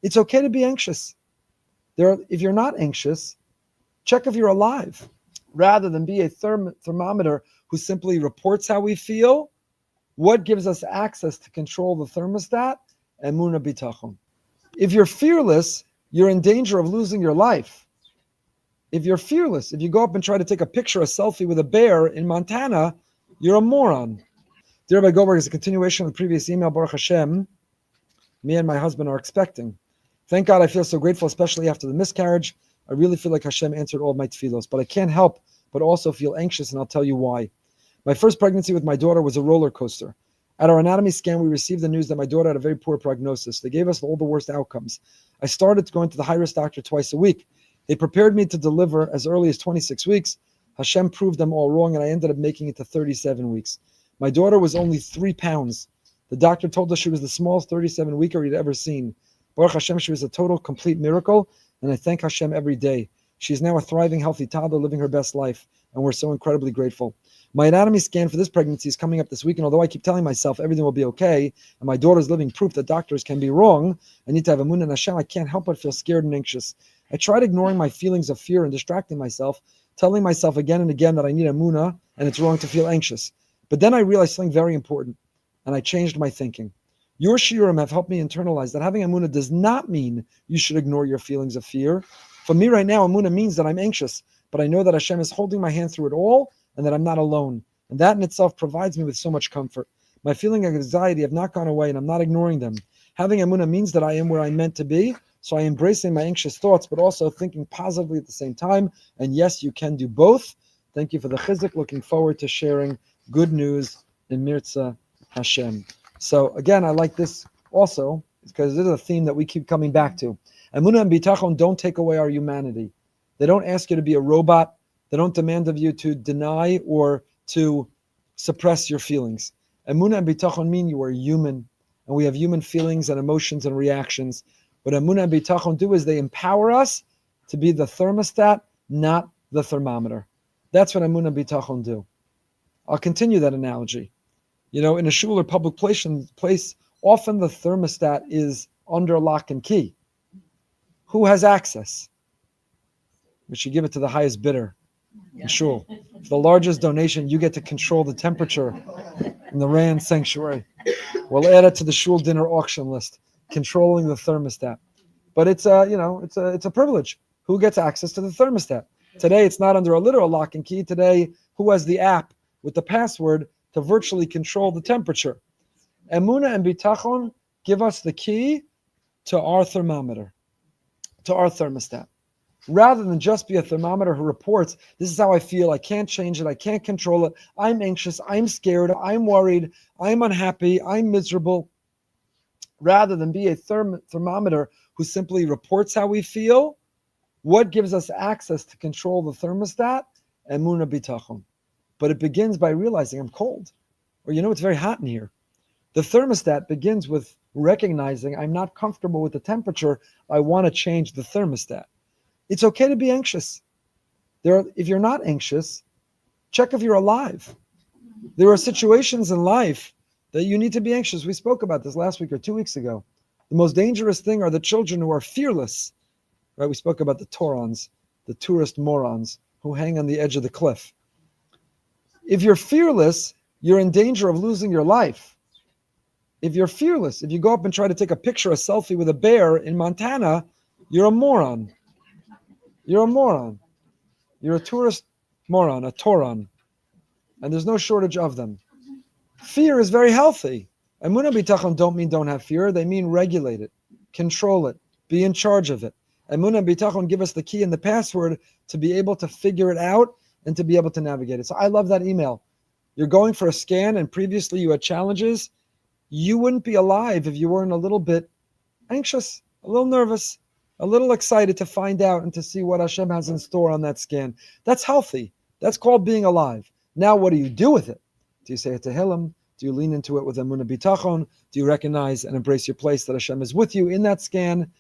It's okay to be anxious. If you're not anxious, check if you're alive, rather than be a thermometer who simply reports how we feel. What gives us access to control the thermostat? Emunah bitachon. If you're fearless, you're in danger of losing your life. If you're fearless, if you go up and try to take a picture, a selfie with a bear in Montana, you're a moron. Dear Rabbi Goldberg, is a continuation of the previous email. Baruch Hashem, me and my husband are expecting. Thank God I feel so grateful, especially after the miscarriage. I really feel like Hashem answered all of my tefillos, but I can't help but also feel anxious, and I'll tell you why. My first pregnancy with my daughter was a roller coaster. At our anatomy scan, we received the news that my daughter had a very poor prognosis. They gave us all the worst outcomes. I started going to the high-risk doctor twice a week. They prepared me to deliver as early as 26 weeks. Hashem proved them all wrong, and I ended up making it to 37 weeks. My daughter was only 3 pounds. The doctor told us she was the smallest 37-weeker he'd ever seen. Baruch Hashem, she was a total, complete miracle, and I thank Hashem every day. She is now a thriving, healthy toddler living her best life, and we're so incredibly grateful. My anatomy scan for this pregnancy is coming up this week, and although I keep telling myself everything will be okay, and my daughter's living proof that doctors can be wrong, I need to have Emunah in Hashem, I can't help but feel scared and anxious. I tried ignoring my feelings of fear and distracting myself, telling myself again and again that I need Emunah, and it's wrong to feel anxious. But then I realized something very important, and I changed my thinking. Your shiurim have helped me internalize that having Emunah does not mean you should ignore your feelings of fear. For me right now, Emunah means that I'm anxious, but I know that Hashem is holding my hand through it all, and that I'm not alone. And that in itself provides me with so much comfort. My feeling of anxiety have not gone away, and I'm not ignoring them. Having Emunah means that I am where I'm meant to be, so I am embracing my anxious thoughts, but also thinking positively at the same time. And yes, you can do both. Thank you for the chizuk. Looking forward to sharing good news in Mirza Hashem. So again, I like this also, because this is a theme that we keep coming back to. Emunah and bitachon don't take away our humanity. They don't ask you to be a robot. They don't demand of you to deny or to suppress your feelings. Emunah and bitachon mean you are human, and we have human feelings and emotions and reactions. What Emunah and bitachon do is they empower us to be the thermostat, not the thermometer. That's what Emunah and bitachon do. I'll continue that analogy. In a shul or public place, often the thermostat is under lock and key. Who has access? We should give it to the highest bidder. In shul. For the largest donation, you get to control the temperature in the Rand sanctuary. We'll add it to the shul dinner auction list, controlling the thermostat. But it's a privilege. Who gets access to the thermostat? Today, it's not under a literal lock and key. Today, who has the app with the password to virtually control the temperature? Emunah and bitachon give us the key to our thermometer, to our thermostat. Rather than just be a thermometer who reports, this is how I feel, I can't change it, I can't control it, I'm anxious, I'm scared, I'm worried, I'm unhappy, I'm miserable. Rather than be a thermometer who simply reports how we feel, what gives us access to control the thermostat? Emunah bitachon. But it begins by realizing I'm cold, or it's very hot in here. The thermostat begins with recognizing I'm not comfortable with the temperature, I want to change the thermostat. It's okay to be anxious. If you're not anxious, check if you're alive. There are situations in life that you need to be anxious. We spoke about this last week or 2 weeks ago. The most dangerous thing are the children who are fearless. Right? We spoke about the Torans, the tourist morons who hang on the edge of the cliff. If you're fearless, you're in danger of losing your life. If you're fearless, if you go up and try to take a picture, a selfie with a bear in Montana, you're a moron. You're a moron. You're a tourist moron, a Toran. And there's no shortage of them. Fear is very healthy. Emunah bitachon don't mean don't have fear. They mean regulate it, control it, be in charge of it. Emunah bitachon give us the key and the password to be able to figure it out and to be able to navigate it. So I love that email. You're going for a scan and previously you had challenges. You wouldn't be alive if you weren't a little bit anxious, a little nervous, a little excited to find out and to see what Hashem has in store on that scan. That's healthy. That's called being alive. Now, what do you do with it? Do you say it to Tehillim? Do you lean into it with Emunah bitachon? Do you recognize and embrace your place that Hashem is with you in that scan?